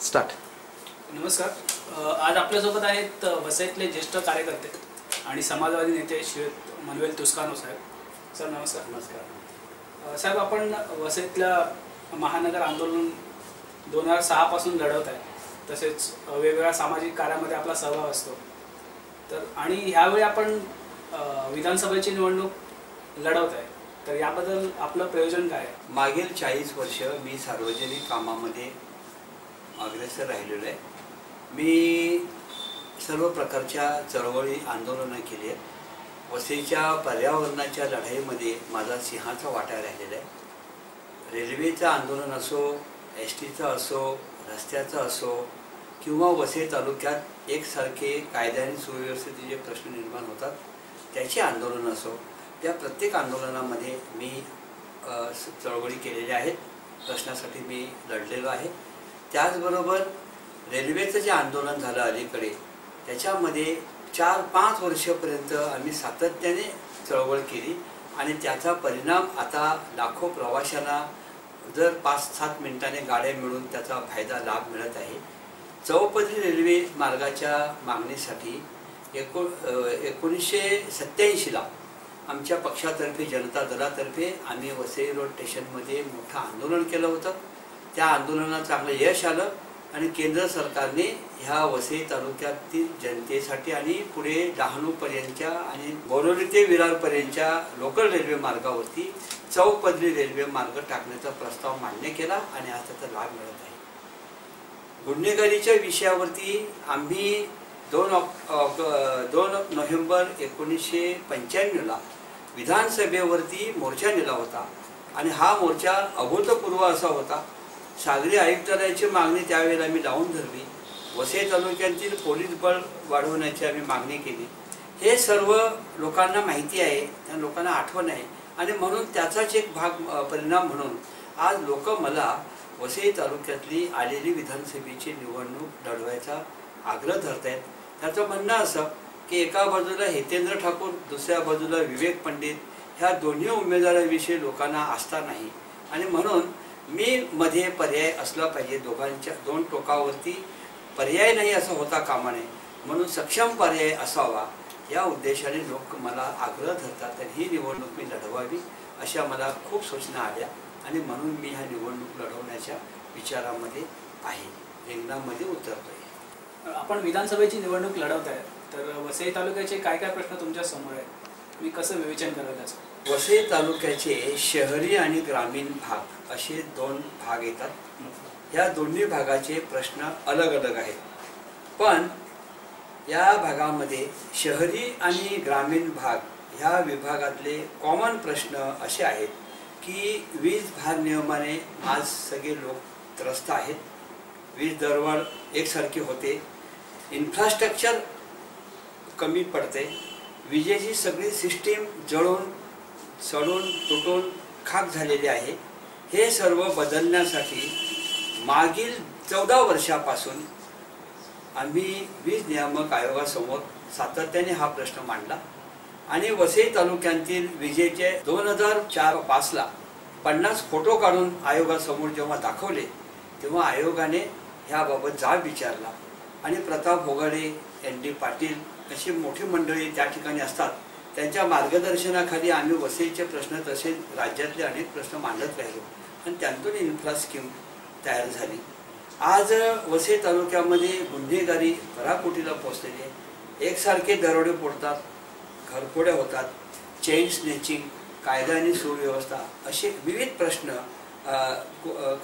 Start. नमस्कार. आज आपल्यासोबत आहेत वसईतले ज्येष्ठ कार्यकर्ते आणि समाजवादी नेते श्री मनवेल तुस्कानो साहेब. सर नमस्कार. नमस्कार साहेब, आपण वसईतल्या महानगर आंदोलन 2006 पासून लढवत आहे. तसेच वेगवेगळ्या सामाजिक कार्यामध्ये आपला सहभाग असतो. तर आणि ह्यावेळी आपण विधानसभेची निवडणूक लढवत आहे. तर याबद्दल आपलं प्रयोजन काय आहे? मागील 40 वर्ष मी सार्वजनिक कामामध्ये अग्रेसर राहिलेलो आहे. मी सर्व प्रकारच्या चळवळी आंदोलनं केली आहेत. वसईच्या पर्यावरणाच्या लढाईमध्ये माझा सिंहाचा वाटा राहिलेला आहे. रेल्वेचं आंदोलन असो, एसटीचं असो, रस्त्याचं असो किंवा वसई तालुक्यात एकसारखे कायदा आणि सुव्यवस्थेचे जे प्रश्न निर्माण होतात त्याचे आंदोलन असो, त्या प्रत्येक आंदोलनामध्ये मी चळवळी केलेल्या आहेत. प्रश्नासाठी मी लढलेलो आहे. त्याचबरोबर रेल्वेचं जे आंदोलन झालं अलीकडे, त्याच्यामध्ये 4-5 वर्षापर्यंत आम्ही सातत्याने चळवळ केली आणि त्याचा परिणाम आता लाखो प्रवाशांना दर 5-7 मिनिटांनी गाड्या मिळून त्याचा फायदा लाभ मिळत आहे. चौपदरी रेल्वे मार्गाच्या मागणीसाठी 1987ला आमच्या पक्षातर्फे, जनता दलातर्फे आम्ही वसई रोड स्टेशनमध्ये मोठं आंदोलन केलं होतं. त्या आंदोलनात चांगलं यश आलं आणि केंद्र सरकारने ह्या वसई तालुक्यातील जनतेसाठी आणि पुढे डहाणूपर्यंतच्या आणि बोरिवली ते विरारपर्यंतच्या लोकल रेल्वे मार्गावरती चौपदरी रेल्वे मार्ग टाकण्याचा प्रस्ताव मान्य केला आणि आज त्याचा लाभ मिळत आहे. गुन्हेगारीच्या विषयावरती आम्ही 2 नोव्हेंबर 1995ला विधानसभेवरती मोर्चा नेला होता आणि हा मोर्चा अभूतपूर्व असा होता. सागरी आयुक्तालयाची मागणी त्यावेळेला आम्ही लावून धरली. वसई तालुक्यातील पोलीस बळ वाढवण्याची आम्ही मागणी केली. हे सर्व लोकांना माहिती आहे, त्या लोकांना आठवण आहे आणि म्हणून त्याचाच एक परिणाम म्हणून आज लोक मला वसई तालुक्यातली आलेली विधानसभेची निवडणूक लढवायचा आग्रह धरत आहेत. त्याचं म्हणणं असं की एका बाजूला हितेंद्र ठाकूर, दुसऱ्या बाजूला विवेक पंडित, ह्या दोन्ही उमेदवारांविषयी लोकांना आस्था नाही आणि म्हणून मी मध्ये पर्याय असला पाहिजे. दोन टोकावरती पर्याय नाही असं होता कामा नये, म्हणून सक्षम पर्याय असावा या उद्देशाने लोक मला आग्रह धरतात. तर ही निवडणूक मी लढवावी अशा मला खूप सूचना आल्या आणि म्हणून मी ह्या निवडणूक लढवण्याच्या विचारामध्ये आहे, रिंगणामध्ये उतरतोय. आपण विधानसभेची निवडणूक लढवत आहे, तर वसई तालुक्याचे काय काय प्रश्न तुमच्या समोर आहेत? मी कसं विवेचन कराल त्याचं? वसई तालुक्याचे शहरी आणि ग्रामीण भाग असे 2 भाग येतात. ह्या दोन्ही भागाचे प्रश्न अलग अलग आहेत. पण या भागामध्ये शहरी आणि ग्रामीण भाग ह्या विभागातले कॉमन प्रश्न असे आहेत की वीज भारनियमाने आज सगळे लोक त्रस्त आहेत. वीज दरवाढ एकसारखी होते, इन्फ्रास्ट्रक्चर कमी पडते, विजेची सगळी सिस्टीम जळून सडून तुटून खाक झालेली आहे. हे सर्व बदलण्यासाठी मागील 14 वर्षापासून आम्ही वीज नियामक आयोगासमोर सातत्याने हा प्रश्न मांडला आणि वसई तालुक्यातील विजेचे 2004-5ला 50 फोटो काढून आयोगासमोर जेव्हा दाखवले तेव्हा आयोगाने ह्याबाबत जाब विचारला आणि प्रताप होगाडे, ND पाटील अशी मोठी मंडळी त्या ठिकाणी असतात. त्यांच्या मार्गदर्शनाखाली आम्ही वसईचे प्रश्न तसेच राज्यातले अनेक प्रश्न मांडत राहिलो आणि त्यातून इन्फ्रा स्कीम तयार झाली. आज वसई तालुक्यामध्ये गुन्हेगारी पराकोटीला पोहोचलेली आहे. एकसारखे दरोडे फोडतात, घरफोड्या होतात, चेन स्नेचिंग, कायदा आणि सुव्यवस्था असे विविध प्रश्न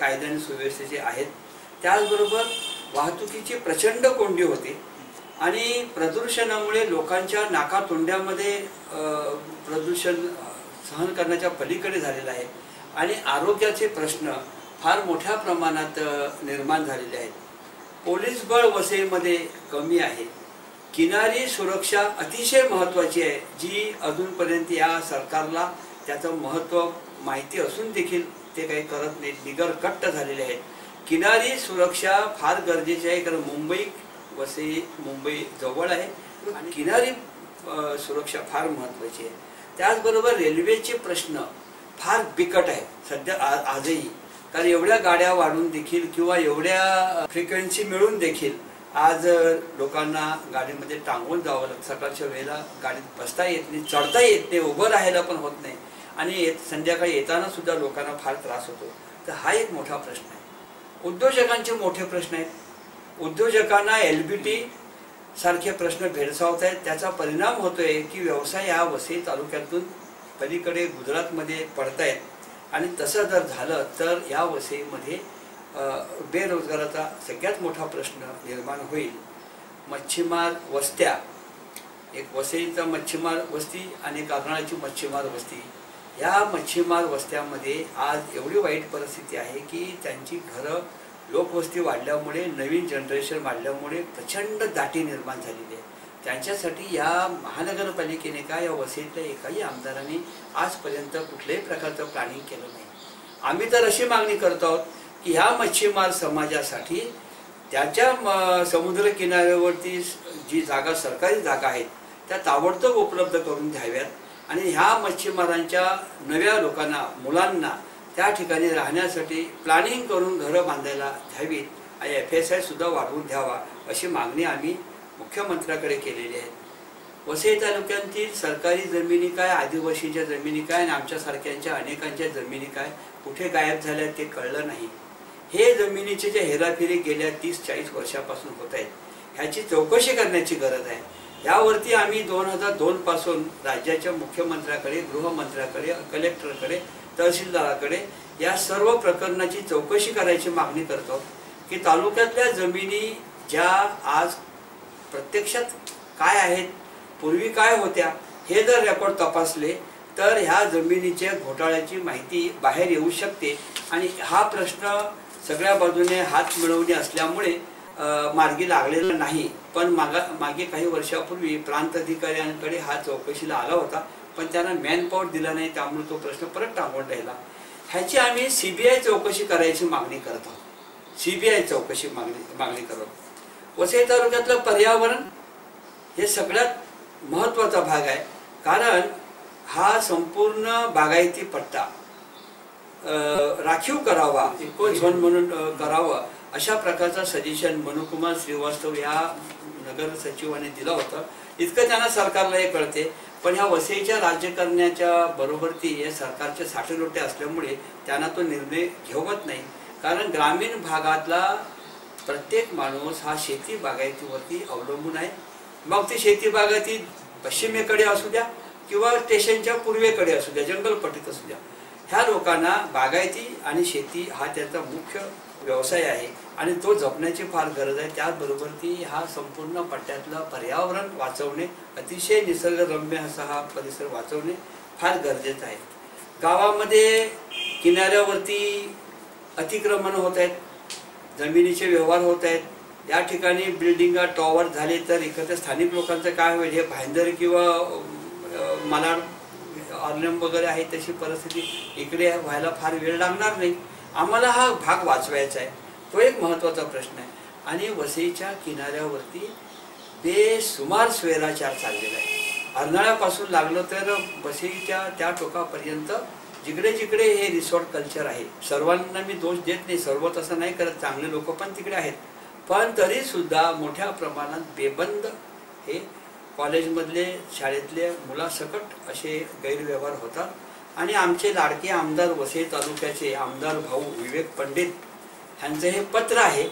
कायदा आणि सुव्यवस्थेचे आहेत. त्याचबरोबर वाहतुकीची प्रचंड कोंडी होते आणि प्रदूषणामुळे लोकांच्या नाकातोंड्यामध्ये प्रदूषण सहन करण्याच्या पलीकडे झालेलं आहे आणि आरोग्याचे प्रश्न फार मोठ्या प्रमाणात निर्माण झालेले आहेत. पोलीस बळ वसईमध्ये कमी आहे. किनारी सुरक्षा अतिशय महत्त्वाची आहे, जी अजूनपर्यंत या सरकारला त्याचं महत्त्व माहिती असून देखील ते काही करत नाहीत, निगर कट्ट झालेले आहेत. किनारी सुरक्षा फार गरजेची आहे, कारण मुंबई जवळ आहे आणि किनारी सुरक्षा फार महत्त्वाची आहे. त्याचबरोबर रेल्वेचे प्रश्न फार बिकट आहे सध्या आजही. कारण एवढ्या गाड्या वाढून देखील किंवा एवढ्या फ्रिक्वेन्सी मिळून देखील आज लोकांना गाडीमध्ये टांगून जावं लागतं. सकाळच्या वेळेला गाडीत बसता येत नाही, चढता येत नाही, उभं राहायला पण होत नाही आणि संध्याकाळी येताना सुद्धा लोकांना फार त्रास होतो. तर हा एक मोठा प्रश्न आहे. उद्योजकांचे मोठे प्रश्न आहेत. उद्योजकांना LBT सारखे प्रश्न भेडसावत आहेत. त्याचा परिणाम होतोय की व्यवसाय या वसई तालुक्यातून पलीकडे गुजरातमध्ये पडतायत आणि तसं जर झालं तर या वसईमध्ये बेरोजगाराचा सगळ्यात मोठा प्रश्न निर्माण होईल. मच्छीमार वस्त्या, एक वसईचा मच्छीमार वस्ती आणि कर्नाळाची मच्छीमार वस्ती, या मच्छीमार वस्त्यामध्ये आज एवढी वाईट परिस्थिती आहे की त्यांची घरं लोकवस्ती वाढल्यामुळे, नवीन जनरेशन वाढल्यामुळे प्रचंड दाटी निर्माण झालेली आहे. त्यांच्यासाठी या महानगरपालिकेने का या वसईतल्या एकाही आमदारांनी आजपर्यंत कुठल्याही प्रकारचं प्लॅनिंग केलं नाही. आम्ही तर अशी मागणी करतो आहोत की ह्या मच्छीमार समाजासाठी त्याच्या समुद्र किनाऱ्यावरती जी जागा, सरकारी जागा आहेत त्या ताबडतोब उपलब्ध करून द्याव्यात आणि ह्या मच्छीमारांच्या नव्या लोकांना, मुलांना त्या ठिकाणी राहण्यासाठी प्लॅनिंग करून घरं बांधायला द्यावीत आणि FSI सुद्धा वाढवून द्यावा अशी मागणी आम्ही मुख्यमंत्र्याकडे केलेली आहे. वसई तालुक्यातील सरकारी जमिनी काय, आदिवासीच्या जमिनी काय आणि आमच्यासारख्यांच्या अनेकांच्या जमिनी काय कुठे गायब झाल्या ते कळलं नाही. हे जमिनीचे जे हेराफेरी गेल्या 30-40 वर्षापासून होत आहेत ह्याची चौकशी करण्याची गरज आहे. यावरती आम्ही 2002 पासून राज्याच्या मुख्यमंत्र्याकडे, गृहमंत्र्याकडे, कलेक्टरकडे, तहसीलदाराकडे या सर्व प्रकरणाची चौकशी करायची मागणी करतो की तालुक्यातल्या जमिनी ज्या आज प्रत्यक्षात काय आहेत, पूर्वी काय होत्या, हे जर रेकॉर्ड तपासले तर ह्या जमिनीच्या घोटाळ्याची माहिती बाहेर येऊ शकते आणि हा प्रश्न सगळ्या बाजूने हात मिळवणे असल्यामुळे मार्गी लागलेला नाही. पण मागे काही वर्षापूर्वी प्रांत अधिकाऱ्यांकडे हा चौकशीला आला होता पण त्यांना मॅनपॉवर दिला नाही, त्यामुळे तो प्रश्न परत टांगून राहिला. ह्याची आम्ही CBI चौकशी करायची मागणी करत आहोत. CBI चौकशी मागणी करत. वसई तालुक्यातलं पर्यावरण हे सगळ्यात महत्त्वाचा भाग आहे कारण हा संपूर्ण बागायती पट्टा राखीव करावा, इको झोन म्हणून करावा अशा प्रकारचा सजेशन मनुकुमार श्रीवास्तव या नगर सचिवाने दिला होता. इतकं त्यांना सरकारला हे कळते पण ह्या वसईच्या राज्यकारण्याच्या बरोबरती हे सरकारचे साठेलोटे असल्यामुळे त्यांना तो निर्णय घेवत नाही. कारण ग्रामीण भागातला प्रत्येक माणूस हा शेती बागायतीवरती अवलंबून आहे. मग ती शेती बागायती पश्चिमेकडे असू द्या किंवा स्टेशनच्या पूर्वेकडे असू द्या, जंगलपट्टीत असू द्या, ह्या लोकांना बागायती आणि शेती हा त्यांचा मुख्य व्यवसाय आहे आणि तो जपण्याची फार गरज आहे. त्याचबरोबर ती हा संपूर्ण पट्ट्यातलं पर्यावरण वाचवणे, अतिशय निसर्गरम्य असा हा परिसर वाचवणे फार गरजेचं आहे. गावामध्ये किनाऱ्यावरती अतिक्रमण होत आहेत, जमिनीचे व्यवहार होत आहेत. या ठिकाणी बिल्डिंगा, टॉवर झाले तर इकडच्या स्थानिक लोकांचं काय होईल, हे भाईंदर किंवा मालाड, ऑर्लम वगैरे आहे तशी परिस्थिती इकडे व्हायला फार वेळ लागणार नाही. आम्हाला हा भाग वाचवायचा आहे, तो एक महत्त्वाचा प्रश्न आहे. आणि वसईच्या किनाऱ्यावरती बेसुमार स्वैराचार चाललेला आहे. अर्नाळ्यापासून लागलं तर वसईच्या त्या टोकापर्यंत जिकडे जिकडे हे रिसॉर्ट कल्चर आहे. सर्वांना मी दोष देत नाही, सर्व तसं नाही करत, चांगले लोक पण तिकडे आहेत. पण तरी सुद्धा मोठ्या प्रमाणात बेबंद हे कॉलेजमधले, शाळेतले मुलासकट असे गैरव्यवहार होतात. आणि आमचे लाडके आमदार, वसई तालुक्याचे आमदार भाऊ विवेक पंडित ह्यांचं हे पत्र आहे.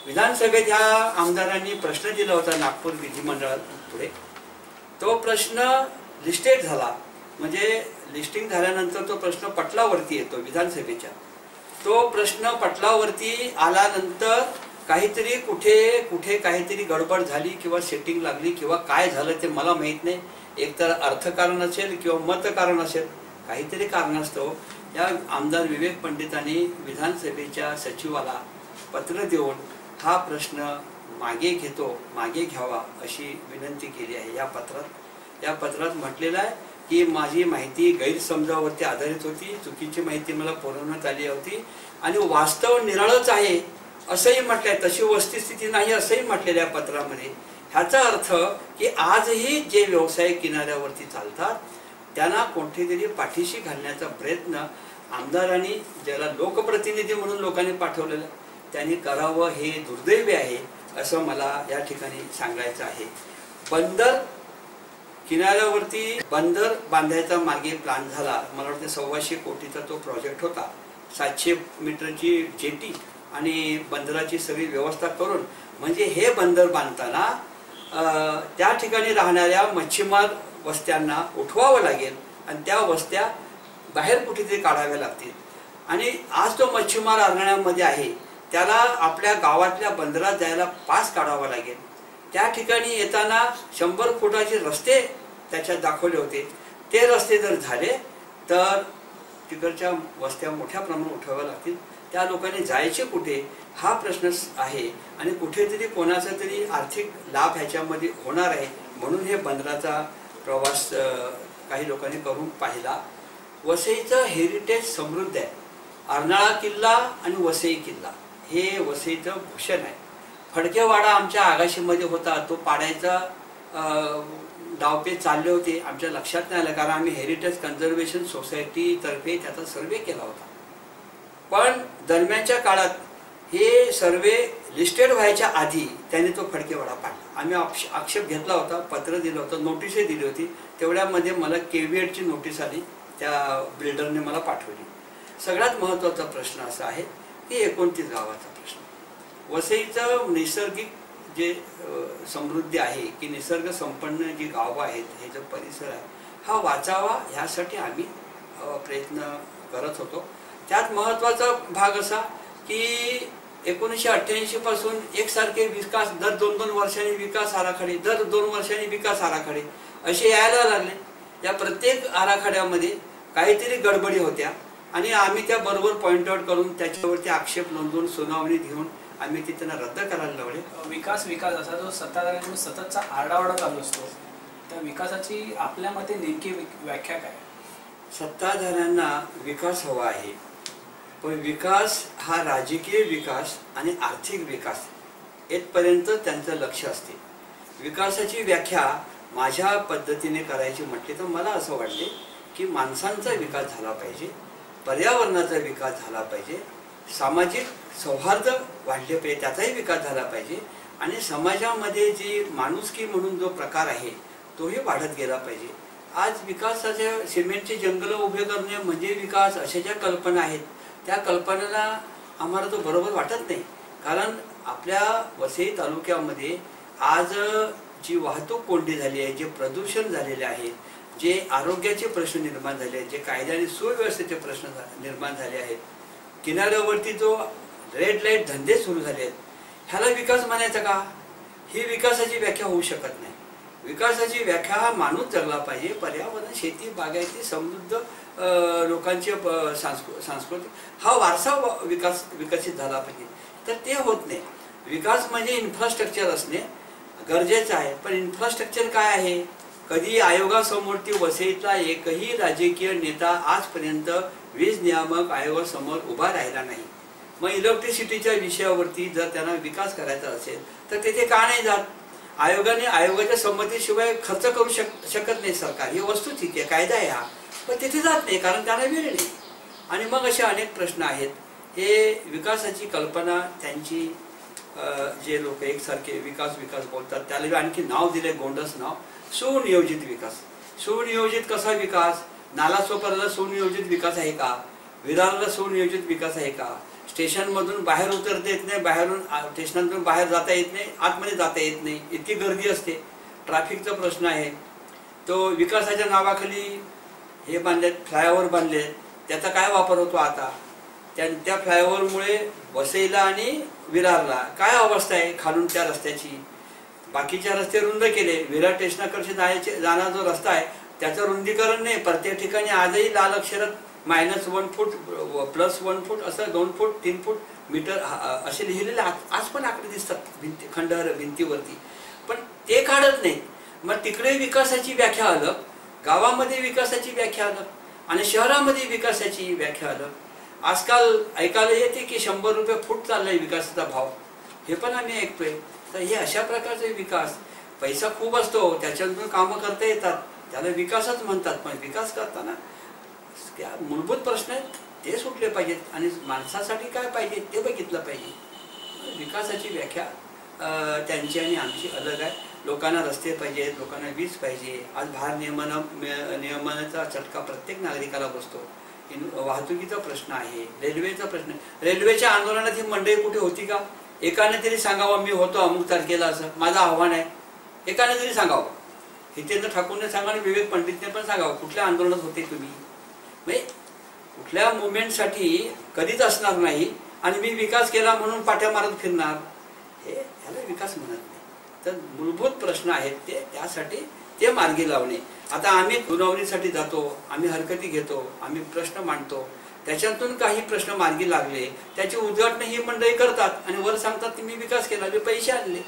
विधानसभेत ह्या आमदारांनी प्रश्न दिला होता नागपूर विधिमंडळात पुढे. तो प्रश्न लिस्टेड झाला, म्हणजे लिस्टिंग झाल्यानंतर तो प्रश्न पटलावरती येतो विधानसभेच्या. तो प्रश्न पटलावरती आल्यानंतर काहीतरी कुठे काहीतरी गडबड झाली किंवा सेटिंग लागली किंवा काय झालं ते मला माहीत नाही. एकतर अर्थकारण असेल किंवा मतकारण असेल, काहीतरी कारणास्तव या आमदार विवेक पंडितांनी विधानसभेच्या सचिवाला पत्र देऊन हा प्रश्न मागे घ्यावा अशी विनंती केली आहे. या पत्रात म्हटलेलं आहे की माझी माहिती गैरसमजावरती आधारित होती, चुकीची माहिती मला पुरवण्यात आली होती आणि वास्तव निराळच आहे असंही म्हटलंय, तशी वस्तुस्थिती नाही असंही म्हटलेल्या पत्रामध्ये. ह्याचा अर्थ की आजही जे व्यवसाय किनाऱ्यावरती चालतात त्यांना कोणतीतरी पाठीशी घालण्याचा प्रयत्न आमदारांनी ज्याला लोकप्रतिनिधी म्हणून लोकांनी पाठवलेलं त्यांनी करावं हे दुर्दैवी आहे असं मला या ठिकाणी सांगायचं आहे. बंदर किनाऱ्यावरती बंदर बांधायचा मागे प्लॅन झाला. मला वाटतं 125 कोटीचा तो प्रोजेक्ट होता. 700 मीटरची जेटी आणि बंदराची सगळी व्यवस्था करून म्हणजे हे बंदर बांधताना त्या ठिकाणी राहणाऱ्या मच्छीमार वस्त्यांना उठवावं लागेल आणि त्या वस्त्या बाहेर कुठेतरी काढाव्या लागतील. आणि आज तो मच्छीमार अरण्यामध्ये आहे त्याला आपल्या गावातल्या बंदरात जायला पास काढावा लागेल. त्या ठिकाणी येताना 100 फुटाचे रस्ते त्याच्यात दाखवले होते. ते रस्ते जर झाले तर तिकडच्या वस्त्या मोठ्या प्रमाणात उठवाव्या लागतील. त्या लोकांनी जायचे कुठे हा प्रश्न आहे आणि कुठेतरी कोणाचा तरी आर्थिक लाभ ह्याच्यामध्ये होणार आहे म्हणून हे बंदराचा प्रवास काही लोकांनी करून पाहिला. वसईचं हेरिटेज समृद्ध आहे. अर्नाळा किल्ला आणि वसई किल्ला हे वसईचं भूषण आहे. फडकेवाडा आमच्या आगाशीमध्ये होता. तो पाडायचा डावपे चालले होते. आमच्या लक्षात नाही आलं कारण आम्ही हेरिटेज कन्झर्वेशन सोसायटीतर्फे त्याचा सर्वे केला होता. पण दरम्यानच्या काळात हे सर्वे लिस्टेड व्हायच्या आधी त्यांनी तो फडकेवाडा पाडला. आम्ही आक्षेप घेतला होता, पत्र दिलं होतं, नोटीसही दिली होती. तेवढ्यामध्ये मला केव्हीएडची नोटीस आली, त्या बिल्डरने मला पाठवली. सगळ्यात महत्त्वाचा प्रश्न असा आहे की 29 गावाचा प्रश्न. वसईचं नैसर्गिक जे समृद्धी आहे की निसर्ग संपन्न जी गावं आहेत हे जो परिसर आहे हा वाचावा ह्यासाठी आम्ही प्रयत्न करत होतो. त्यात महत्त्वाचा भाग असा की 1988 पासून एकसारखे विकास दर 2-2 वर्षांनी विकास आराखडे, दर 2 वर्षांनी विकास आराखडे असे यायला लागले. या प्रत्येक आराखड्यामध्ये काहीतरी गडबडी होत्या आणि आम्ही त्या बरोबर पॉइंट आउट करून त्याच्यावरती आक्षेप नोंदवून सुनावणी घेऊन आम्ही ते त्यांना रद्द करायला लावले. विकास असा जो सत्ताधाऱ्यांकडून सततचा आरडाओरडा चालू असतो त्या विकासाची आपल्या मते नेमकी व्याख्या काय? सत्ताधाऱ्यांना विकास हवा आहे पण विकास हा राजकीय विकास आणि आर्थिक विकास येथपर्यंत त्यांचं लक्ष असते. विकासाची व्याख्या माझ्या पद्धतीने करायची म्हटली तर मला असं वाटते की माणसांचा विकास झाला पाहिजे, पर्यावरणाचा विकास झाला पाहिजे, सामाजिक सौहार्द वाढले पाहिजे त्याचाही विकास झाला पाहिजे आणि समाजामध्ये जी माणुसकी म्हणून जो प्रकार आहे तोही वाढत गेला पाहिजे. आज विकासाच्या सिमेंटची जंगलं उभे करणे म्हणजे विकास अशा ज्या कल्पना आहेत त्या कल्पनेला आम्हाला तो बरोबर वाटत नाही. कारण आपल्या वसई तालुक्यामध्ये आज जी वाहतूक कोंडी झाली आहे, जे प्रदूषण झालेले आहे, जे आरोग्याचे प्रश्न निर्माण झाले आहेत, जे कायदा आणि सुव्यवस्थेचे प्रश्न निर्माण झाले आहेत, किनाऱ्यावरती जो रेड लाईट धंदे सुरू झाले आहेत, ह्याला विकास म्हणायचा का? ही विकासाची व्याख्या होऊ शकत नाही. विकासाची व्याख्या हा माणूस जगला पाहिजे, पर्यावरण, शेती, बागायती, समृद्ध लोकांचे सांस्कृतिक हा वारसा विकसित झाला पाहिजे. तर ते होत नाही. विकास म्हणजे इन्फ्रास्ट्रक्चर असणे गरजेचं आहे. पण इन्फ्रास्ट्रक्चर काय आहे? कधी आयोगासमोर वसईतला एकही राजकीय नेता आजपर्यंत वीज नियामक आयोगासमोर उभा राहिला नाही. मग इलेक्ट्रिसिटीच्या विषयावरती जर त्यांना विकास करायचा असेल तर तेथे का नाही जात? आयोगाच्या संमतीशिवाय खर्च करू शकत नाही सरकार, ही वस्तू ठीक आहे, कायदा आहे हा, पण तिथे जात नाही कारण त्यांना वेळ नाही. आणि मग असे अनेक प्रश्न आहेत. हे विकासाची कल्पना त्यांची जे लोक एकसारखे विकास बोलतात त्याला आणखी नाव दिले, गोंडस नाव, सुनियोजित विकास. सुनियोजित कसा विकास? नालासोपाराला सुनियोजित विकास आहे का? विरारला सुनियोजित विकास आहे का? स्टेशनमधून बाहेर उतरता येत नाही, बाहेरून स्टेशनातून बाहेर जाता येत नाही, आतमध्ये जाता येत नाही, इतकी गर्दी असते. ट्रॅफिकचा प्रश्न आहे. तो विकासाच्या नावाखाली हे बांधलेत, फ्लायओव्हर बांधले, त्याचा काय वापर होतो आता? त्या फ्लायओव्हरमुळे वसईला आणि विरारला काय अवस्था आहे खालून त्या रस्त्याची. बाकीच्या रस्ते रुंद केले, विरार स्टेशनाकडे जाणारा जो रस्ता आहे त्याचं रुंदीकरण नाही. प्रत्येक ठिकाणी आजही लाल अक्षरात -1 फूट, +1 फूट, असं 2 फूट, 3 फूट मीटर असे लिहिलेले आज पण आकडे दिसतात खंडर भिंतीवरती, पण ते काढत नाही. मग तिकडे विकासाची व्याख्या अलग, गावामध्ये विकासाची व्याख्या अलग आणि शहरामध्ये विकासाची व्याख्या अलग. आजकाल ऐकायला येते की 100 रुपये फूट चाललाय विकासाचा भाव, हे पण आम्ही ऐकतोय. तर हे अशा प्रकारचे विकास, पैसा खूप असतो त्याच्यातून कामं करता येतात, त्याला विकासच म्हणतात. पण विकास करताना मूलभूत प्रश्न आहेत ते सुटले पाहिजेत आणि माणसासाठी काय पाहिजे ते बघितलं पाहिजे. विकासाची व्याख्या त्यांची आणि आमची अलग आहे. लोकांना रस्ते पाहिजेत, लोकांना वीज पाहिजे. आज नियमनाचा चटका प्रत्येक नागरिकाला बसतो. वाहतुकीचा प्रश्न आहे, रेल्वेचा प्रश्न. रेल्वेच्या आंदोलनात ही मंडळी कुठे होती का? एकाने तरी सांगावं मी होतो अमुक तारखेला, असं माझं आव्हान आहे. एकाने तरी सांगावं. हितेंद्र ठाकूरने सांगा आणि विवेक पंडितने पण सांगावं कुठल्या आंदोलनात होते तुम्ही. म्हणजे कुठल्या मुवमेंटसाठी कधीच असणार नाही आणि मी विकास केला म्हणून पाट्या मारत फिरणार, हे ह्याला विकास म्हणत नाही. तर मूलभूत प्रश्न आहेत ते, त्यासाठी ते मार्गी लावणे. आता आम्ही सुनावणीसाठी जातो, आम्ही हरकती घेतो, आम्ही प्रश्न मांडतो, त्याच्यातून काही प्रश्न मार्गी लागले त्याची उद्घाटन ही मंडळी करतात आणि वर सांगतात की मी विकास केला, मी पैसे आणले.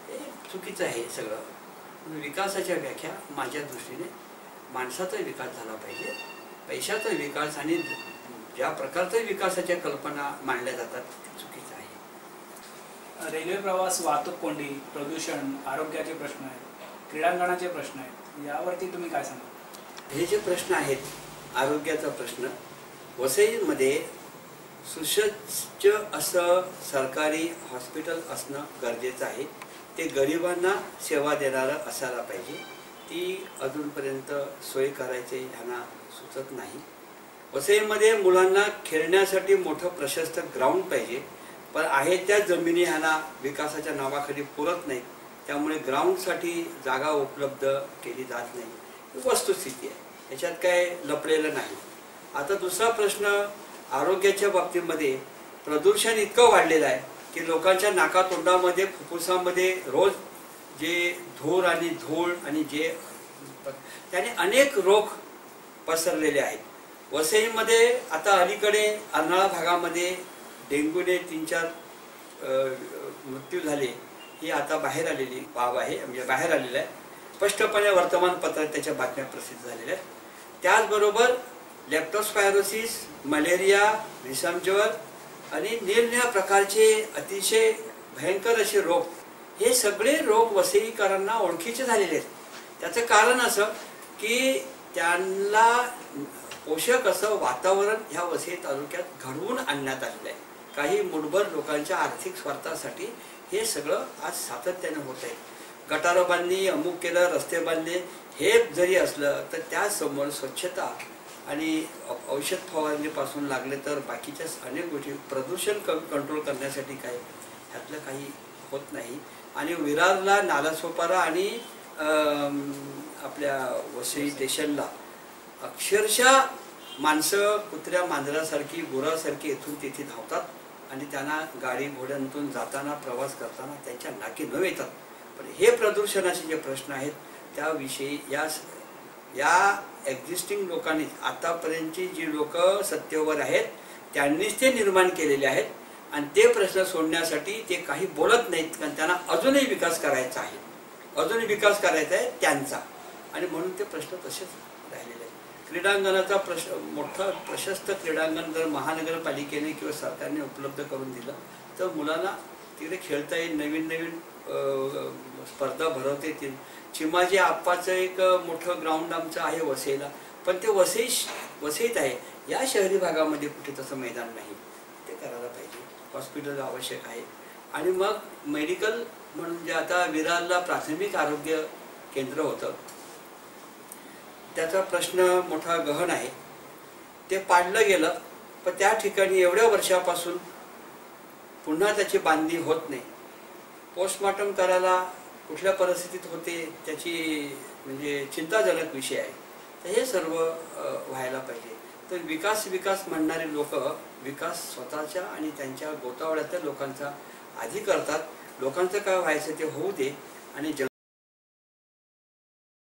हे चुकीचं आहे सगळं. विकासाच्या व्याख्या माझ्या दृष्टीने माणसाचा विकास झाला पाहिजे, पैशाचा विकास आणि ज्या प्रकारच्या विकासाच्या कल्पना मांडल्या जातात ते चुकीचं आहे. रेल्वे प्रवास, वाहतूक कोंडी, प्रदूषण, आरोग्याचे प्रश्न आहेत, क्रीडांगणाचे प्रश्न आहेत, यावरती तुम्ही काय सांगा? हे जे प्रश्न आहेत, आरोग्याचा प्रश्न, वसईमध्ये सुसज्ज असं सरकारी हॉस्पिटल असणं गरजेचं आहे. ते गरिबांना सेवा देणारं असायला पाहिजे. ती अजूनपर्यंत सोय करायची ह्यांना सुचत नाही. वसईमध्ये मुलांना खेळण्यासाठी मोठं प्रशस्त ग्राउंड पाहिजे, पण आहे त्या जमिनी ह्यांना विकासाच्या नावाखाली पुरत नाहीत. त्यामुळे ग्राउंडसाठी जागा उपलब्ध केली जात नाही. ही वस्तुस्थिती आहे, याच्यात काय लपलेलं नाही. आता दुसरा प्रश्न, आरोग्याच्या बाबतीमध्ये प्रदूषण इतकं वाढलेलं आहे की लोकांच्या नाकातोंडामध्ये, फुफ्फुसामध्ये रोज जे धूर आणि धूळ आणि जे त्याने अनेक रोग पसरलेले आहेत. वसईमध्ये आता अलीकडे अर्नाळा भागामध्ये डेंग्यूने 3-4 मृत्यू झाले, ही आता बाहेर आलेली बाब आहे, म्हणजे बाहेर आलेलं आहे. स्पष्टपणे वर्तमानपत्रात त्याच्या बातम्या प्रसिद्ध झालेल्या आहेत. त्याचबरोबर लेप्टोस्पायरोसिस, मलेरिया, विषमज्वर आणि निरनिराळ्या प्रकारचे अतिशय भयंकर असे रोग, हे सगळे रोग वसईकरांना ओळखीचे झालेले आहेत. त्याचं कारण असं की त्यांना पोषक असं वातावरण ह्या वसई तालुक्यात घडवून आणण्यात आलेलं आहे. काही मुठभर लोकांच्या आर्थिक स्वार्थासाठी हे सगळं आज सातत्याने होत आहे. गटारं बांधली, अमुक केलं, रस्ते बांधले, हे जरी असलं तर त्यासमोर स्वच्छता आणि औषध फवारणीपासून लागले तर बाकीच्या अनेक गोष्टी, प्रदूषण कंट्रोल करण्यासाठी काय ह्यातलं काही होत नाही. आणि विरारला, नालासोपारा आणि आपल्या वसई स्टेशनला अक्षरशः माणसं कुत्र्या मांजरासारखी, गुरासारखी इथून तिथे धावतात आणि त्यांना गाडी घोड्यांतून जाताना, प्रवास करताना त्यांच्या नाकी न येतात. पण हे प्रदूषणाचे जे प्रश्न आहेत त्याविषयी या एक्झिस्टिंग लोकांनी, आतापर्यंतची जी लोक सत्तेवर आहेत त्यांनीच ते निर्माण केलेले आहेत आणि ते प्रश्न सोडण्यासाठी ते काही बोलत नाहीत. कारण त्यांना अजूनही विकास करायचा आहे, अजूनही विकास करायचा आहे त्यांचा, आणि म्हणून ते प्रश्न तसेच राहिलेले आहेत. क्रीडांगणाचा मोठं प्रशस्त क्रीडांगण जर महानगरपालिकेने किंवा सरकारने उपलब्ध करून दिलं तर मुलांना तिकडे खेळता येईल, नवीन नवीन स्पर्धा भरवता येतील. चिमाजी आप्पाचं एक मोठं ग्राउंड आमचं आहे वसईला, पण ते वसईत आहे. या शहरी भागामध्ये कुठे तसं मैदान नाही, ते करायला पाहिजे. हॉस्पिटल आवश्यक आहे. आणि मग मेडिकल म्हणून जे आता विरारला प्राथमिक आरोग्य केंद्र होतं त्याचा प्रश्न मोठा गहन आहे. ते पाडलं गेलं, पण त्या ठिकाणी एवढ्या वर्षापासून पुन्हा त्याची बांधणी होत नाही. पोस्टमॉर्टम करायला कुठल्या परिस्थितीत होते त्याची म्हणजे चिंताजनक विषय आहे. तर हे सर्व व्हायला पाहिजे. तर विकास म्हणणारे लोक विकास स्वतःच्या आणि त्यांच्या गोतावळ्यातल्या लोकांचा आधी करतात. लोकांचं काय व्हायचं ते होऊ दे आणि